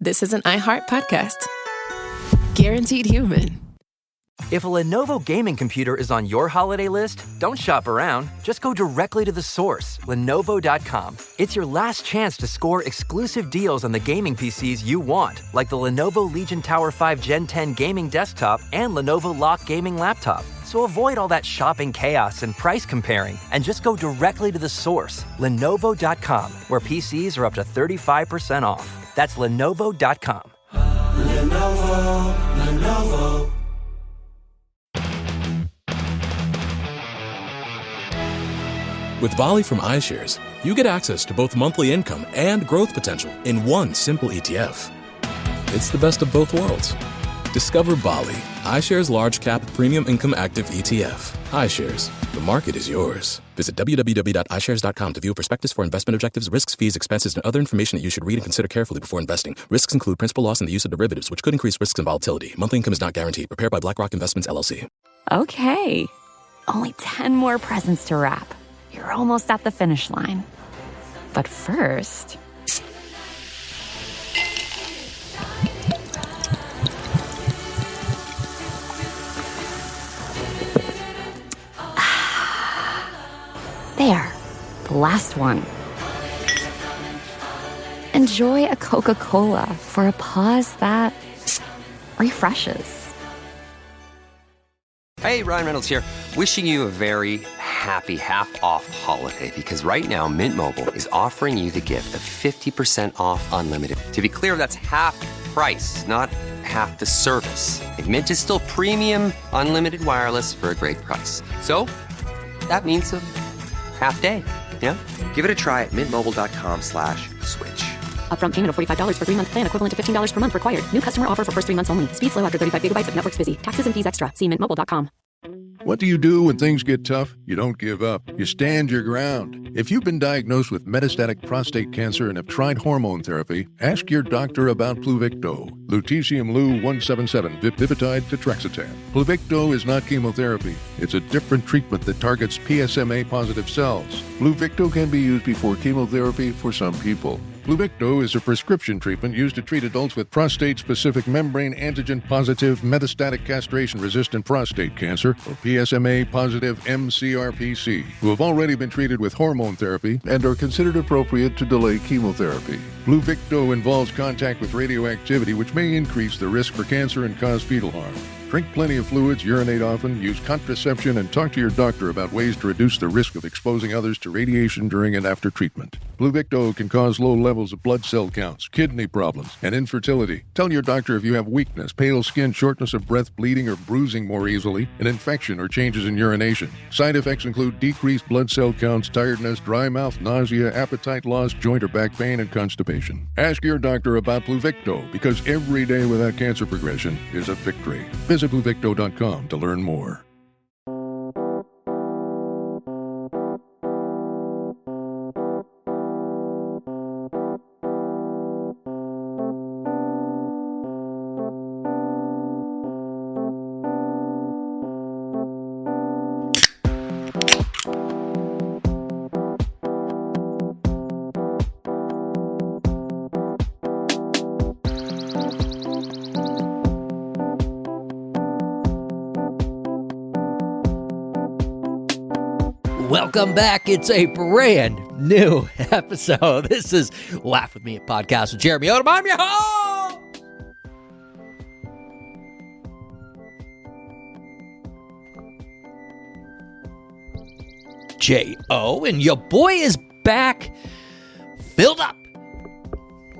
this is an iHeart podcast. Guaranteed human. If a Lenovo gaming computer is on your holiday list, don't shop around. Just go directly to the source, Lenovo.com. It's your last chance to score exclusive deals on the gaming PCs you want, like the Lenovo Legion Tower 5 Gen 10 gaming desktop and Lenovo Lock gaming laptop. So avoid all that shopping chaos and price comparing, and just go directly to the source, Lenovo.com, where PCs are up to 35% off. That's Lenovo.com. Lenovo. With Bali from iShares, you get access to both monthly income and growth potential in one simple ETF. It's the best of both worlds. Discover Bali, iShares Large Cap Premium Income Active ETF. iShares, the market is yours. Visit www.ishares.com to view a prospectus for investment objectives, risks, fees, expenses, and other information that you should read and consider carefully before investing. Risks include principal loss and the use of derivatives, which could increase risks and volatility. Monthly income is not guaranteed. Prepared by BlackRock Investments, LLC. Okay, only 10 more presents to wrap. You're almost at the finish line. But first... There, the last one. Enjoy a Coca-Cola for a pause that refreshes. Hey, Ryan Reynolds here, wishing you a very happy half-off holiday, because right now Mint Mobile is offering you the gift of 50% off unlimited. To be clear, that's half price, not half the service. And Mint is still premium unlimited wireless for a great price. So, that means a half day, yeah? Give it a try at mintmobile.com/switch. Upfront payment of $45 for 3-month plan, equivalent to $15 per month required. New customer offer for first 3 months only. Speed slow after 35 gigabytes if network's busy. Taxes and fees extra. See mintmobile.com. What do you do when things get tough? You don't give up. You stand your ground. If you've been diagnosed with metastatic prostate cancer and have tried hormone therapy, ask your doctor about Pluvicto, lutetium Lu-177, Vipitide, Tetraxetan. Pluvicto is not chemotherapy. It's a different treatment that targets PSMA-positive cells. Pluvicto can be used before chemotherapy for some people. Pluvicto is a prescription treatment used to treat adults with prostate-specific membrane antigen-positive metastatic castration-resistant prostate cancer, or PSMA-positive mCRPC, who have already been treated with hormone therapy and are considered appropriate to delay chemotherapy. Pluvicto involves contact with radioactivity, which may increase the risk for cancer and cause fetal harm. Drink plenty of fluids, urinate often, use contraception, and talk to your doctor about ways to reduce the risk of exposing others to radiation during and after treatment. Pluvicto can cause low levels of blood cell counts, kidney problems, and infertility. Tell your doctor if you have weakness, pale skin, shortness of breath, bleeding or bruising more easily, an infection or changes in urination. Side effects include decreased blood cell counts, tiredness, dry mouth, nausea, appetite loss, joint or back pain, and constipation. Ask your doctor about Pluvicto, because every day without cancer progression is a victory. Visit Pluvicto.com to learn more. Welcome back. It's a brand new episode. This is Laugh With Me, a podcast with Jeremy Odem. I'm your host. J.O. and your boy is back, filled up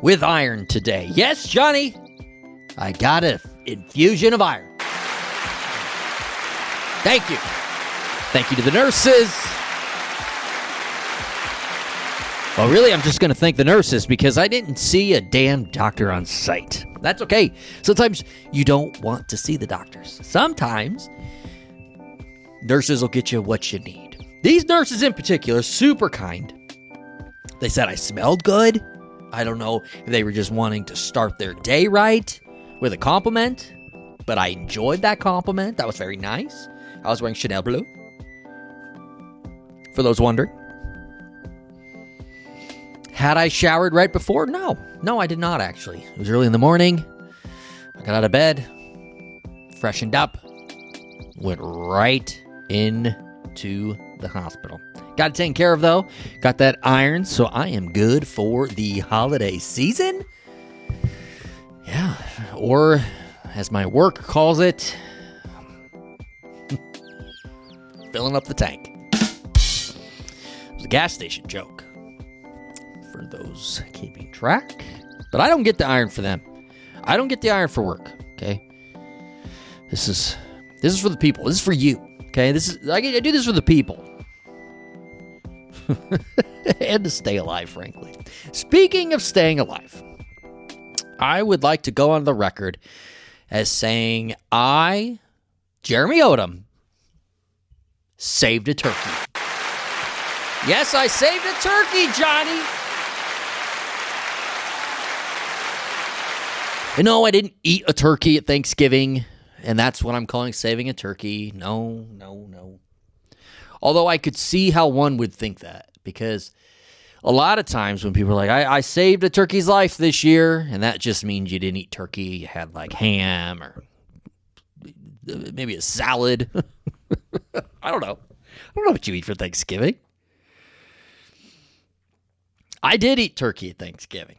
with iron today. Yes, Johnny, I got an infusion of iron. Thank you. Thank you to the nurses. Well, really, I'm just going to thank the nurses because I didn't see a damn doctor on site. That's okay. Sometimes you don't want to see the doctors. Sometimes nurses will get you what you need. These nurses in particular, super kind. They said I smelled good. I don't know if they were just wanting to start their day right with a compliment, but I enjoyed that compliment. That was very nice. I was wearing Chanel Bleu, for those wondering. Had I showered right before? No, I did not actually. It was early in the morning. I got out of bed, freshened up, went right into the hospital. Got it taken care of though. Got that iron, so I am good for the holiday season. Yeah, or as my work calls it, filling up the tank. It was a gas station joke for those keeping track. But I don't get the iron for them. I don't get the iron for work, okay? This is for the people. This is for you, okay? I do this for the people. And to stay alive, frankly. Speaking of staying alive, I would like to go on the record as saying I, Jeremy Odem, saved a turkey. Yes, I saved a turkey, Johnny. And no, I didn't eat a turkey at Thanksgiving, and that's what I'm calling saving a turkey. No. Although I could see how one would think that, because a lot of times when people are like, I saved a turkey's life this year, and that just means you didn't eat turkey, you had like ham or maybe a salad. I don't know what you eat for Thanksgiving. I did eat turkey at Thanksgiving.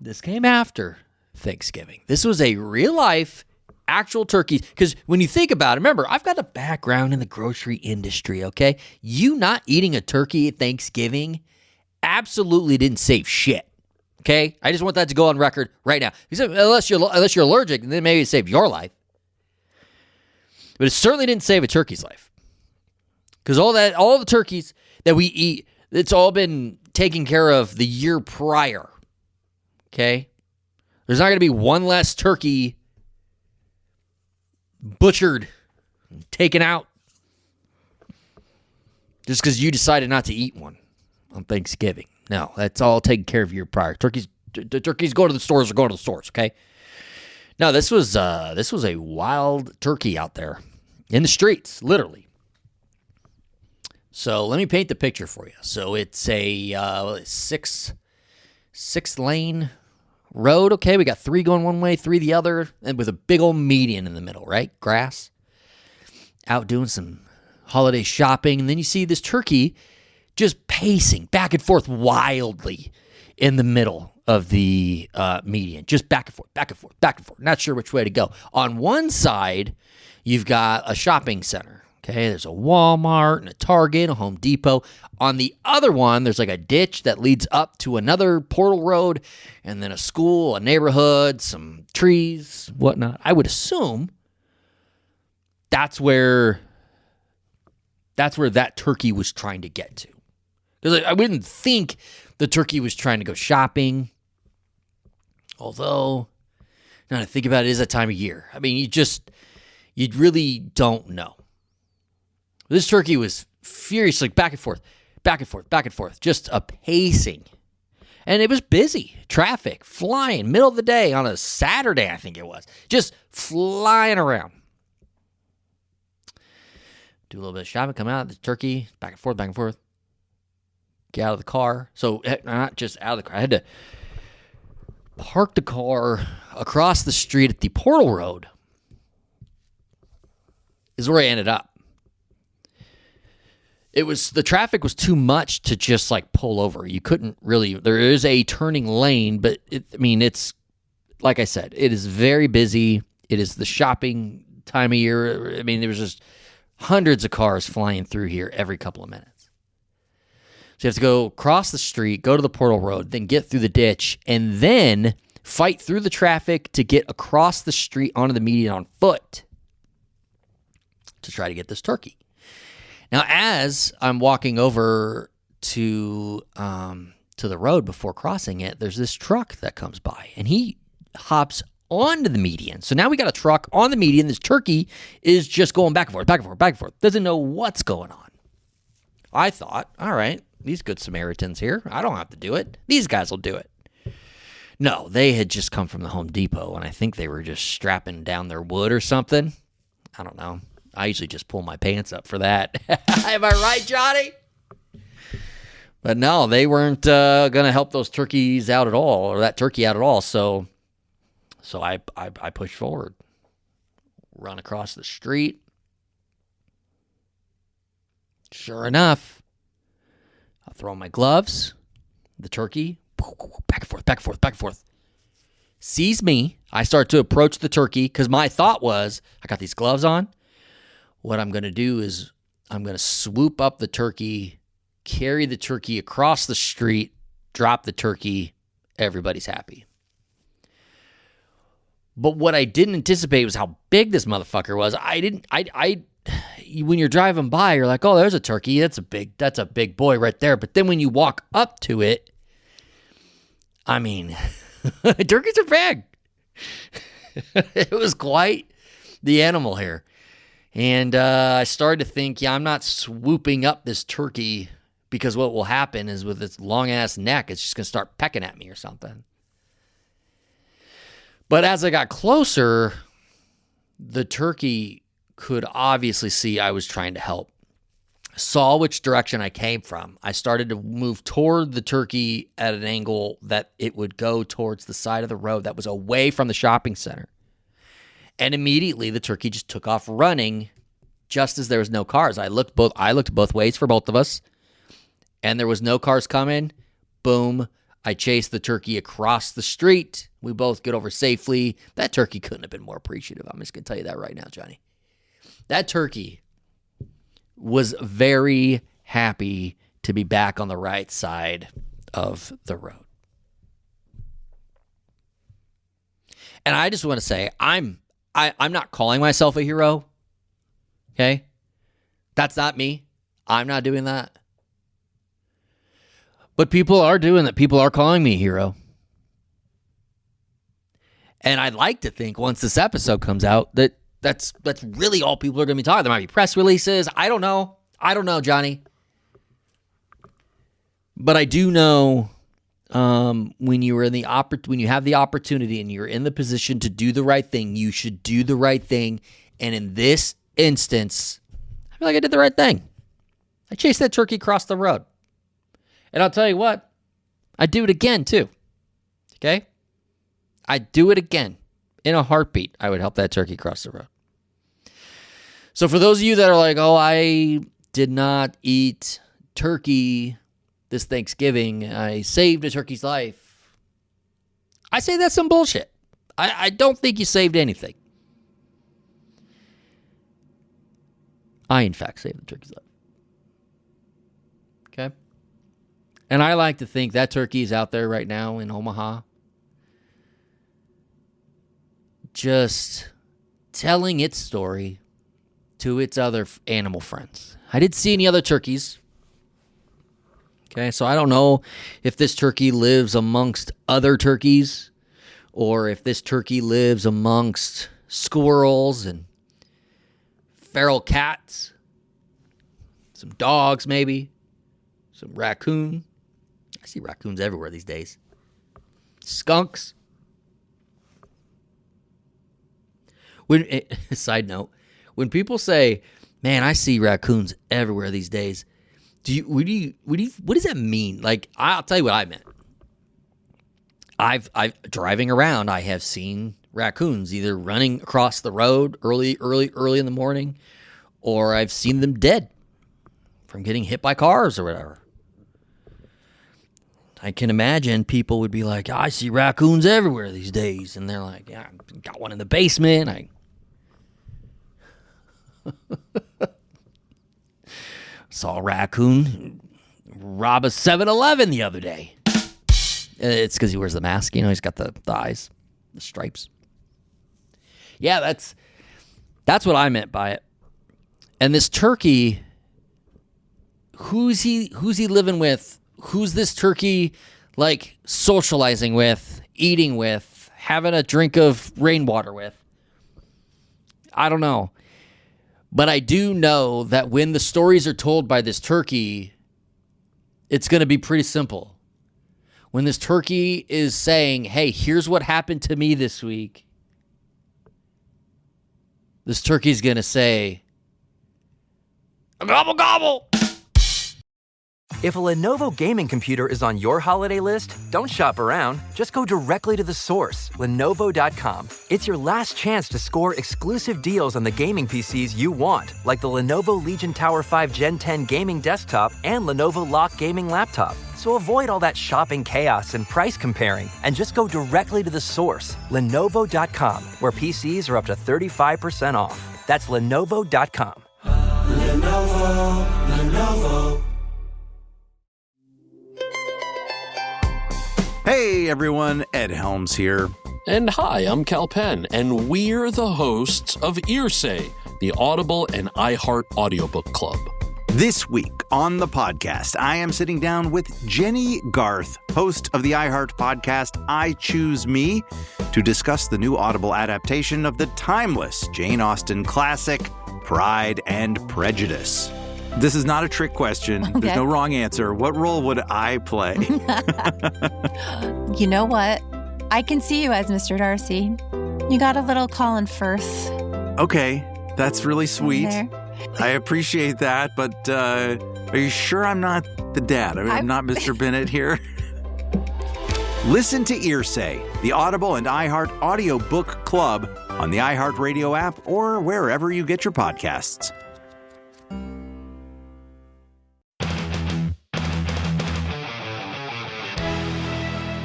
This came after Thanksgiving. This was a real life actual turkey, because when you think about it, remember, I've got a background in the grocery industry, okay? You not eating a turkey at Thanksgiving absolutely didn't save shit, okay? I just want that to go on record right now. Unless you're allergic, then maybe it saved your life. But it certainly didn't save a turkey's life. Because all the turkeys that we eat, it's all been taken care of the year prior, okay? There's not going to be one less turkey butchered, taken out, just because you decided not to eat one on Thanksgiving. No, that's all taken care of year prior. Turkeys go to the stores, okay? No, this was a wild turkey out there in the streets, literally. So let me paint the picture for you. So it's a six lane road, okay? We got 3 going one way, 3 the other, and with a big old median in the middle, right? Grass. Out doing some holiday shopping, and then you see this turkey just pacing back and forth wildly in the middle of the median. Just back and forth, back and forth, back and forth. Not sure which way to go. On one side, you've got a shopping center. Okay, there's a Walmart and a Target, a Home Depot. On the other one, there's like a ditch that leads up to another portal road, and then a school, a neighborhood, some trees, whatnot. I would assume that's where that turkey was trying to get to. Because I wouldn't think the turkey was trying to go shopping. Although, now to think about it, it is that time of year. I mean, you really don't know. This turkey was furiously back and forth, back and forth, back and forth, just a pacing. And it was busy. Traffic, flying, middle of the day on a Saturday, I think it was. Just flying around. Do a little bit of shopping, come out, the turkey, back and forth, back and forth. Get out of the car. So, not just out of the car. I had to park the car across the street at the Portal Road. Is where I ended up. The traffic was too much to just like pull over. You couldn't really, there is a turning lane, but it's, like I said, it is very busy. It is the shopping time of year. I mean, there was just hundreds of cars flying through here every couple of minutes. So you have to go across the street, go to the Portal Road, then get through the ditch, and then fight through the traffic to get across the street onto the median on foot to try to get this turkey. Now, as I'm walking over to the road before crossing it, there's this truck that comes by, and he hops onto the median. So now we got a truck on the median. This turkey is just going back and forth, back and forth, back and forth. Doesn't know what's going on. I thought, all right, these good Samaritans here, I don't have to do it. These guys will do it. No, they had just come from the Home Depot, and I think they were just strapping down their wood or something. I don't know. I usually just pull my pants up for that. Am I right, Johnny? But no, they weren't going to help those turkeys out at all, or that turkey out at all. So I pushed forward, run across the street. Sure enough, I throw on my gloves. The turkey, back and forth, back and forth, back and forth. Sees me. I start to approach the turkey because my thought was, I got these gloves on. What I'm going to do is I'm going to swoop up the turkey, carry the turkey across the street, drop the turkey. Everybody's happy. But what I didn't anticipate was how big this motherfucker was. When you're driving by, you're like, oh, there's a turkey. That's a big boy right there. But then when you walk up to it, I mean, turkeys are big. It was quite the animal here. And I started to think, I'm not swooping up this turkey because what will happen is with its long-ass neck, it's just going to start pecking at me or something. But as I got closer, the turkey could obviously see I was trying to help. Saw which direction I came from. I started to move toward the turkey at an angle that it would go towards the side of the road that was away from the shopping center. And immediately the turkey just took off running just as there was no cars. I looked both ways for both of us, and there was no cars coming. Boom. I chased the turkey across the street. We both get over safely. That turkey couldn't have been more appreciative. I'm just going to tell you that right now, Johnny. That turkey was very happy to be back on the right side of the road. And I just want to say, I'm not calling myself a hero. Okay? That's not me. I'm not doing that. But people are doing that. People are calling me a hero. And I'd like to think once this episode comes out that's really all people are going to be talking. There might be press releases. I don't know, Johnny. But I do know when you have the opportunity and you're in the position to do the right thing, you should do the right thing. And in this instance, I feel like I did the right thing. I chased that turkey across the road. And I'll tell you what, I'd do it again too. Okay? I'd do it again. In a heartbeat, I would help that turkey cross the road. So for those of you that are like, oh, I did not eat turkey this Thanksgiving, I saved a turkey's life, I say that's some bullshit. I don't think you saved anything. I, in fact, saved the turkey's life. Okay? And I like to think that turkey is out there right now in Omaha, just telling its story to its other animal friends. I didn't see any other turkeys. Okay, so I don't know if this turkey lives amongst other turkeys or if this turkey lives amongst squirrels and feral cats, some dogs maybe, some raccoon. I see raccoons everywhere these days. Skunks. Side note, when people say, man, I see raccoons everywhere these days, what does that mean? Like, I'll tell you what I meant. I've driving around, I have seen raccoons either running across the road early in the morning, or I've seen them dead from getting hit by cars or whatever. I can imagine people would be like, I see raccoons everywhere these days. And they're like, yeah, I got one in the basement. I saw a raccoon rob a 7-Eleven the other day. It's because he wears the mask. You know, he's got the eyes, the stripes. Yeah, that's what I meant by it. And this turkey, who's he living with? Who's this turkey like socializing with, eating with, having a drink of rainwater with? I don't know. But I do know that when the stories are told by this turkey, it's going to be pretty simple. When this turkey is saying, hey, here's what happened to me this week, this turkey's going to say, gobble, gobble. If a Lenovo gaming computer is on your holiday list, don't shop around. Just go directly to the source, Lenovo.com. It's your last chance to score exclusive deals on the gaming PCs you want, like the Lenovo Legion Tower 5 Gen 10 gaming desktop and Lenovo Lock gaming laptop. So avoid all that shopping chaos and price comparing, and just go directly to the source, Lenovo.com, where PCs are up to 35% off. That's Lenovo.com. Lenovo. Hey everyone, Ed Helms here. And hi, I'm Cal Penn, and we're the hosts of Earsay, the Audible and iHeart Audiobook Club. This week on the podcast, I am sitting down with Jenny Garth, host of the iHeart podcast I Choose Me, to discuss the new Audible adaptation of the timeless Jane Austen classic, Pride and Prejudice. This is not a trick question. Okay. There's no wrong answer. What role would I play? You know what? I can see you as Mr. Darcy. You got a little Colin Firth. Okay, that's really sweet. I appreciate that, but are you sure I'm not the dad? I'm not Mr. Bennett here. Listen to Earsay, the Audible and iHeart Audiobook Club on the iHeartRadio app or wherever you get your podcasts.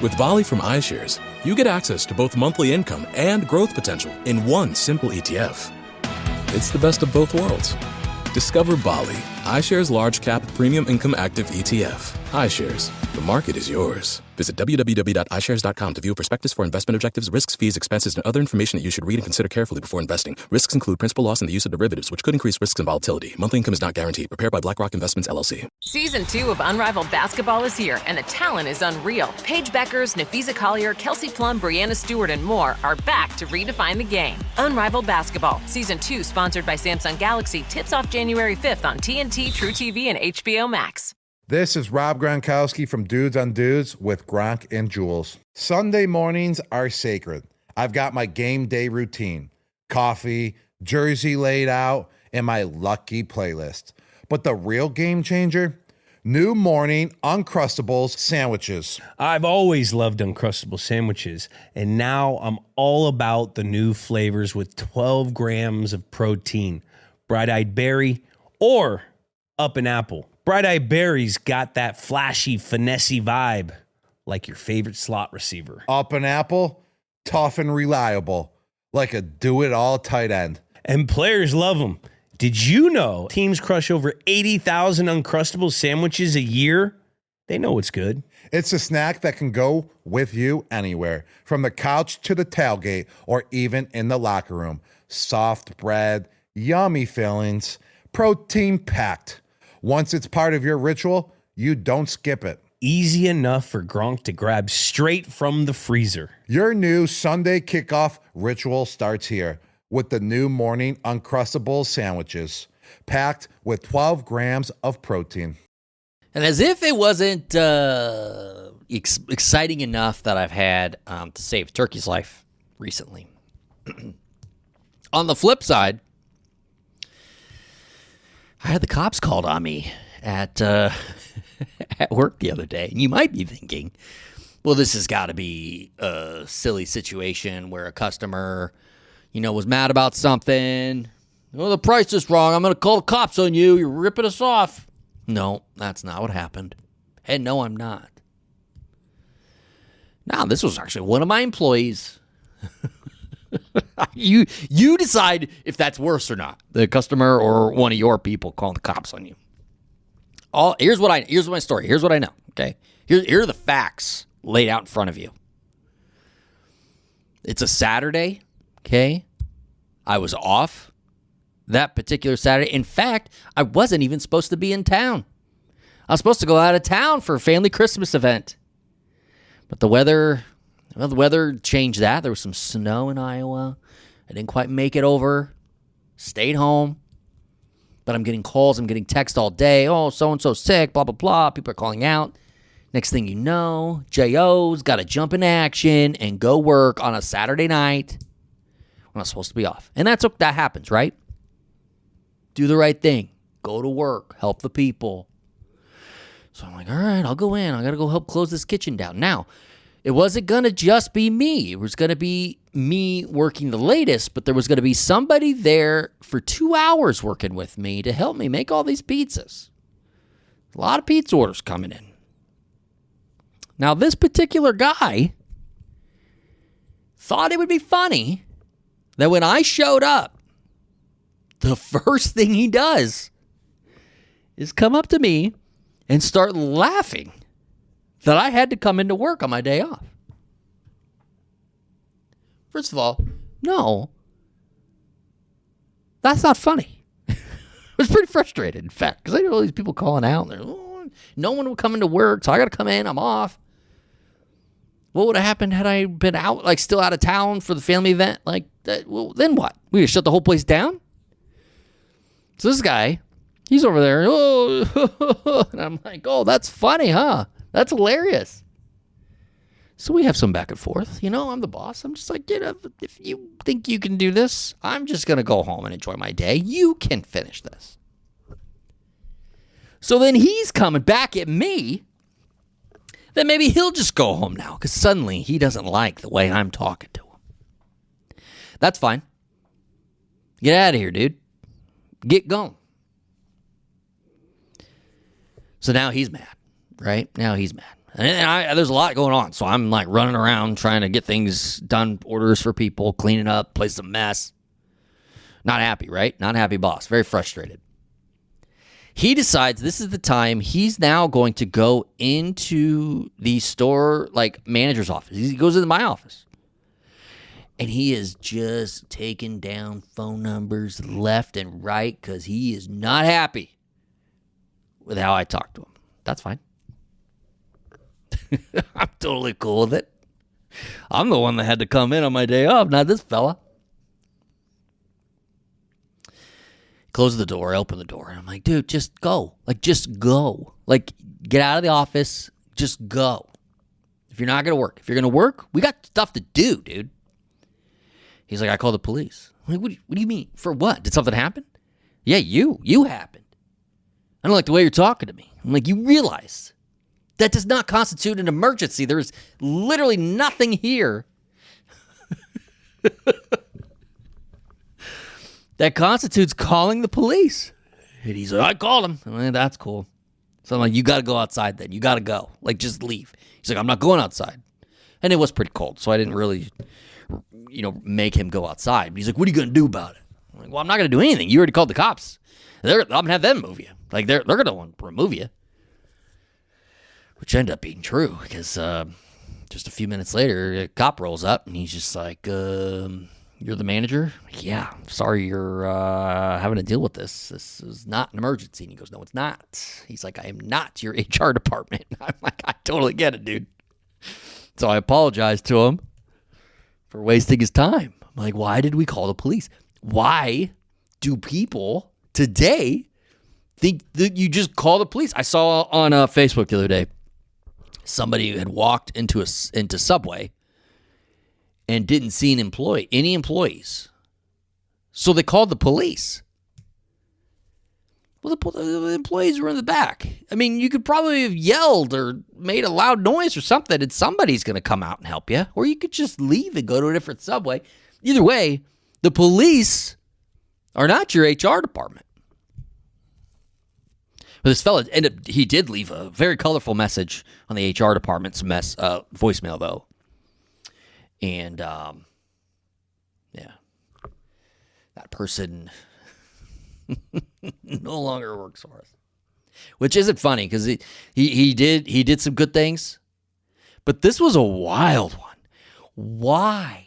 With Bali from iShares, you get access to both monthly income and growth potential in one simple ETF. It's the best of both worlds. Discover Bali, iShares Large Cap Premium Income Active ETF. iShares, the market is yours. Visit www.ishares.com to view a prospectus for investment objectives, risks, fees, expenses, and other information that you should read and consider carefully before investing. Risks include principal loss and the use of derivatives, which could increase risks and volatility. Monthly income is not guaranteed. Prepared by BlackRock Investments, LLC. Season 2 of Unrivaled Basketball is here, and the talent is unreal. Paige Beckers, Nafisa Collier, Kelsey Plum, Brianna Stewart, and more are back to redefine the game. Unrivaled Basketball, Season 2, sponsored by Samsung Galaxy, tips off January 5th on TNT, True TV, and HBO Max. This is Rob Gronkowski from Dudes on Dudes with Gronk and Jules. Sunday mornings are sacred. I've got my game day routine, coffee, jersey laid out, and my lucky playlist. But the real game changer? New morning Uncrustables sandwiches. I've always loved Uncrustable sandwiches, and now I'm all about the new flavors with 12 grams of protein. Bright-eyed berry or up an apple. Bright-eyed berry's got that flashy, finessey vibe, like your favorite slot receiver. Up an apple, tough and reliable, like a do-it-all tight end. And players love them. Did you know teams crush over 80,000 Uncrustable sandwiches a year? They know it's good. It's a snack that can go with you anywhere, from the couch to the tailgate or even in the locker room. Soft bread, yummy fillings, protein-packed. Once it's part of your ritual, you don't skip it. Easy enough for Gronk to grab straight from the freezer. Your new Sunday kickoff ritual starts here with the new morning Uncrustables sandwiches, packed with 12 grams of protein. And as if it wasn't exciting enough that I've had to save Turkey's life recently. On the flip side, I had the cops called on me at work the other day. And you might be thinking, well, this has got to be a silly situation where a customer, was mad about something. Oh, the price is wrong. I'm going to call the cops on you. You're ripping us off. No, that's not what happened. And no, I'm not. No, this was actually one of my employees. You decide if that's worse or not, the customer or one of your people calling the cops on you. Here's my story. Here's what I know. Okay, here are the facts laid out in front of you. It's a Saturday. Okay, I was off that particular Saturday. In fact, I wasn't even supposed to be in town. I was supposed to go out of town for a family Christmas event, but the weather changed that. There was some snow in Iowa. I didn't quite make it over. Stayed home. But I'm getting calls. I'm getting texts all day. Oh, so-and-so sick, blah, blah, blah. People are calling out. Next thing you know, J.O.'s got to jump in action and go work on a Saturday night when I'm supposed to be off. And that happens, right? Do the right thing. Go to work. Help the people. So I'm like, all right, I'll go in. I got to go help close this kitchen down. Now, it wasn't going to just be me. It was going to be me working the latest, but there was going to be somebody there for 2 hours working with me to help me make all these pizzas. A lot of pizza orders coming in. Now, this particular guy thought it would be funny that when I showed up, the first thing he does is come up to me and start laughing that I had to come into work on my day off. First of all, no, that's not funny. I was pretty frustrated, in fact, because I had all these people calling out. No one would come into work, so I got to come in. I'm off. What would have happened had I been out, like still out of town for the family event? Like, well, then what? We would shut the whole place down? So this guy, he's over there. Oh, and I'm like, oh, that's funny, huh? That's hilarious. So we have some back and forth. You know, I'm the boss. I'm just like, if you think you can do this, I'm just going to go home and enjoy my day. You can finish this. So then he's coming back at me. Then maybe he'll just go home now because suddenly he doesn't like the way I'm talking to him. That's fine. Get out of here, dude. Get going. So now he's mad, right? Now he's mad. And there's a lot going on. So I'm like running around trying to get things done, orders for people, cleaning up, place a mess. Not happy, right? Not happy boss. Very frustrated. He decides this is the time he's now going to go into the store, like manager's office. He goes into my office. And he is just taking down phone numbers left and right because he is not happy with how I talk to him. That's fine. I'm totally cool with it. I'm the one that had to come in on my day off, not this fella. Close the door, open the door. And I'm like, dude, just go. Like, just go. Like, get out of the office. Just go. If you're not going to work. If you're going to work, we got stuff to do, dude. He's like, I called the police. I'm like, what do you mean? For what? Did something happen? Yeah, you happened. I don't like the way you're talking to me. I'm like, you realize that does not constitute an emergency. There is literally nothing here that constitutes calling the police. And he's like, I called him. I'm like, that's cool. So I'm like, you got to go outside then. You got to go. Like, just leave. He's like, I'm not going outside. And it was pretty cold, so I didn't really, make him go outside. But he's like, what are you going to do about it? I'm like, well, I'm not going to do anything. You already called the cops. I'm going to have them move you. Like, they're going to want to remove you. Which ended up being true, because just a few minutes later, a cop rolls up, and he's just like, you're the manager? Yeah, I'm sorry you're having to deal with this. This is not an emergency. And he goes, no, it's not. He's like, I am not your HR department. I'm like, I totally get it, dude. So I apologized to him for wasting his time. I'm like, why did we call the police? Why do people today think that you just call the police? I saw on Facebook the other day, somebody who had walked into Subway and didn't see any employees. So they called the police. Well, the employees were in the back. I mean, you could probably have yelled or made a loud noise or something, and somebody's going to come out and help you. Or you could just leave and go to a different Subway. Either way, the police are not your HR department. But this fella he did leave a very colorful message on the HR department's voicemail, though. And, yeah, that person no longer works for us, which isn't funny because he did some good things, but this was a wild one. Why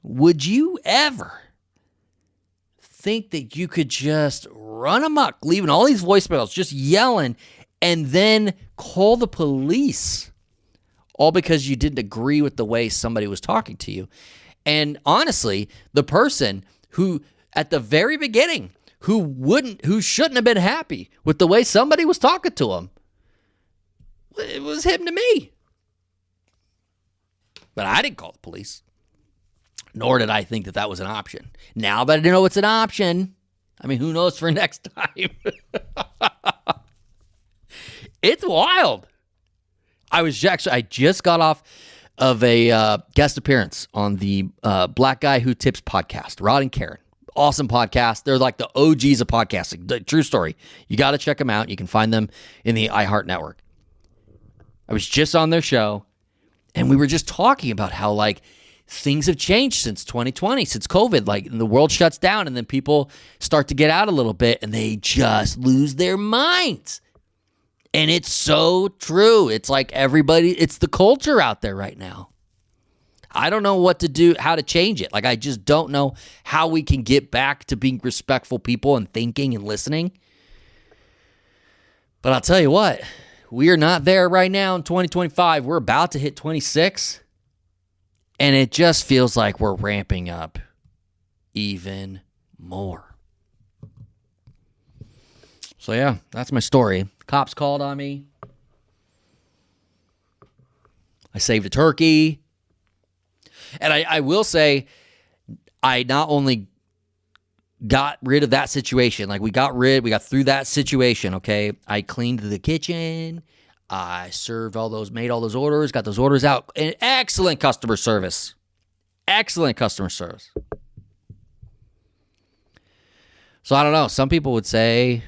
would you ever think that you could just run amok, leaving all these voicemails, just yelling, and then call the police? All because you didn't agree with the way somebody was talking to you. And honestly, the person who, at the very beginning, who shouldn't have been happy with the way somebody was talking to him, it was him to me. But I didn't call the police. Nor did I think that was an option. Now that I know it's an option, I mean, who knows for next time? It's wild. I just got off of a guest appearance on the Black Guy Who Tips podcast, Rod and Karen. Awesome podcast. They're like the OGs of podcasting. True story. You got to check them out. You can find them in the iHeart Network. I was just on their show, and we were just talking about how, like, things have changed since 2020, since COVID. Like, the world shuts down, and then people start to get out a little bit, and they just lose their minds. And it's so true. It's like it's the culture out there right now. I don't know what to do, how to change it. Like, I just don't know how we can get back to being respectful people and thinking and listening. But I'll tell you what, we are not there right now in 2025. We're about to hit 26. And it just feels like we're ramping up even more. So yeah, that's my story. Cops called on me. I saved a turkey. And I will say, I not only got rid of that situation, like we got through that situation, okay? I cleaned the kitchen. I made all those orders, got those orders out. And excellent customer service. Excellent customer service. So I don't know. Some people would say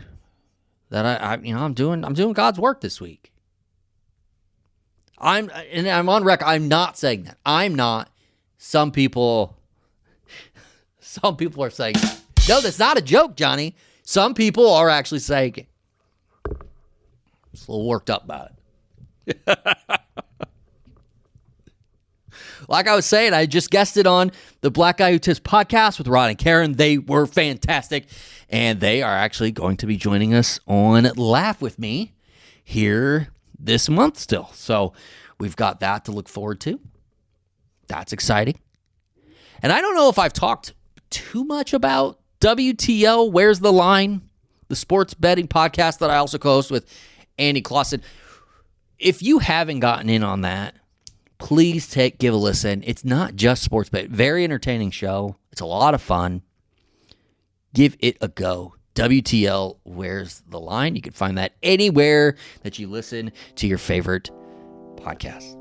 that I'm doing God's work this week. I'm on record. I'm not saying that. I'm not. Some people are saying, no, that's not a joke, Johnny. Some people are actually saying, just a little worked up about it. Like I was saying, I just guested on the Black Guy Who Tips podcast with Rod and Karen. They were fantastic, and they are actually going to be joining us on Laugh With Me here this month still. So we've got that to look forward to. That's exciting. And I don't know if I've talked too much about WTL, Where's the Line, the sports betting podcast that I also co-host with Andy Clausen. If you haven't gotten in on that, please give a listen. It's not just sports bet. Very entertaining show. It's a lot of fun. Give it a go. WTL, Where's the Line? You can find that anywhere that you listen to your favorite podcast.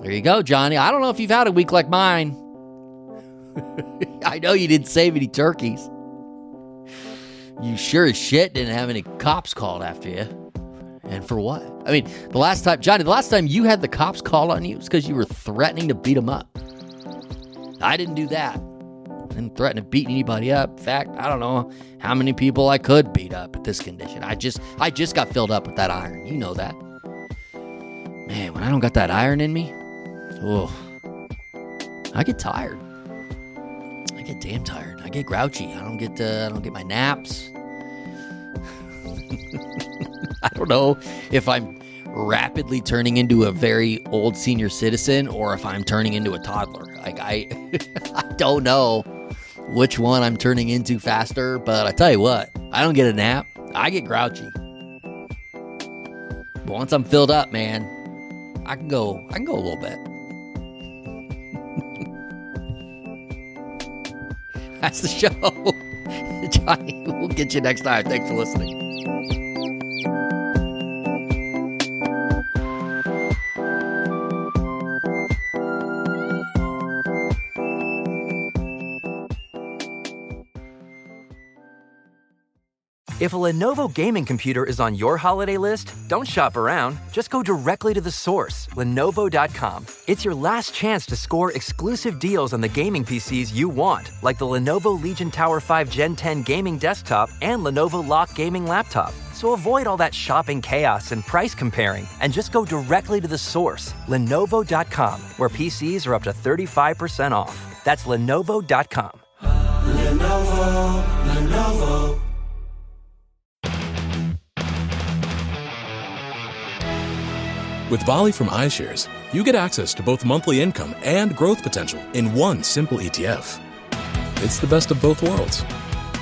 There you go, Johnny. I don't know if you've had a week like mine. I know you didn't save any turkeys. You sure as shit didn't have any cops called after you. And for what? I mean, the last time you had the cops called on you was because you were threatening to beat them up. I didn't do that. I didn't threaten to beat anybody up. In fact, I don't know how many people I could beat up at this condition. I just got filled up with that iron. You know that. Man, when I don't got that iron in me, I get tired. I get damn tired. I get grouchy. I don't get my naps. I don't know if I'm rapidly turning into a very old senior citizen or if I'm turning into a toddler. Like I don't know which one I'm turning into faster, but I tell you what, I don't get a nap. I get grouchy. But once I'm filled up, man, I can go a little bit. That's the show. Johnny, we'll get you next time. Thanks for listening. If a Lenovo gaming computer is on your holiday list, don't shop around. Just go directly to the source, Lenovo.com. It's your last chance to score exclusive deals on the gaming PCs you want, like the Lenovo Legion Tower 5 Gen 10 gaming desktop and Lenovo Lock gaming laptop. So avoid all that shopping chaos and price comparing, and just go directly to the source, Lenovo.com, where PCs are up to 35% off. That's Lenovo.com. Lenovo. With Bali from iShares, you get access to both monthly income and growth potential in one simple ETF. It's the best of both worlds.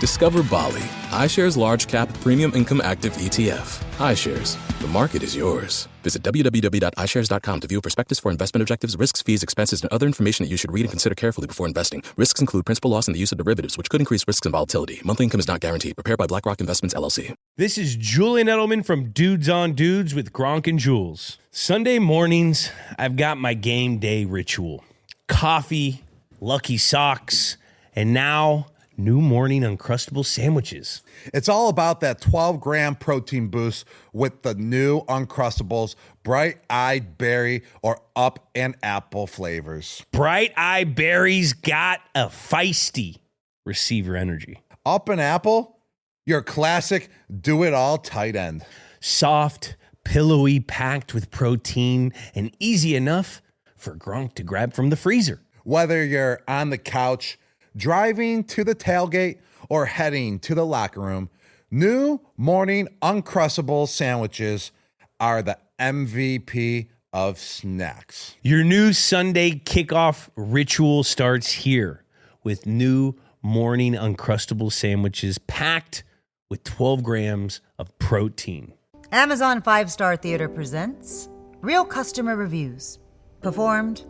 Discover Bali, iShares Large Cap Premium Income Active ETF. iShares, The market is yours. Visit www.iShares.com to view a prospectus for investment objectives, risks, fees, expenses, and other information that you should read and consider carefully before investing. Risks include principal loss and the use of derivatives, which could increase risks and volatility. Monthly income is not guaranteed. Prepared by BlackRock Investments, LLC. This is Julian Edelman from Dudes on Dudes with Gronk and Jules. Sunday mornings, I've got my game day ritual. Coffee, Lucky Socks, and now new morning Uncrustable sandwiches. It's all about that 12-gram protein boost with the new Uncrustables, bright-eyed berry or up and apple flavors. Bright-eyed berries got a feisty receiver energy. Up and apple, your classic do-it-all tight end. Soft, pillowy, packed with protein, and easy enough for Gronk to grab from the freezer. Whether you're on the couch, driving to the tailgate, or heading to the locker room, new morning Uncrustable sandwiches are the MVP of snacks. Your new Sunday kickoff ritual starts here with new morning Uncrustable sandwiches packed with 12 grams of protein. Amazon 5-Star Theater presents Real Customer Reviews, performed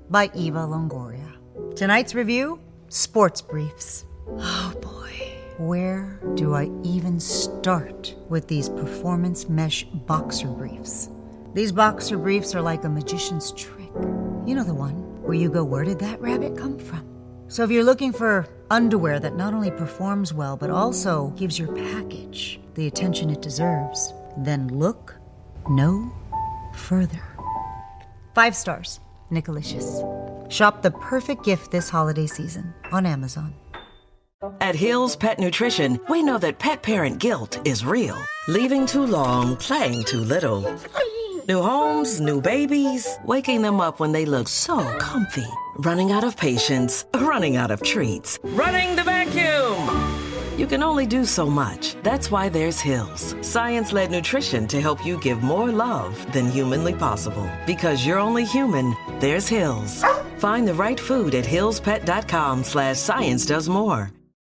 by Eva Longoria. Tonight's review, Sports Briefs. Oh boy, where do I even start with these performance mesh boxer briefs? These boxer briefs are like a magician's trick. You know the one where you go, where did that rabbit come from? So if you're looking for underwear that not only performs well, but also gives your package the attention it deserves, then look no further. 5 stars, Nicolicious. Shop the perfect gift this holiday season on Amazon. At Hill's Pet Nutrition, we know that pet parent guilt is real. Leaving too long, playing too little. New homes, new babies, waking them up when they look so comfy. Running out of patience, running out of treats. Running the vacuum! You can only do so much. That's why there's Hill's, science-led nutrition to help you give more love than humanly possible. Because you're only human, there's Hill's. Find the right food at hillspet.com/science does more.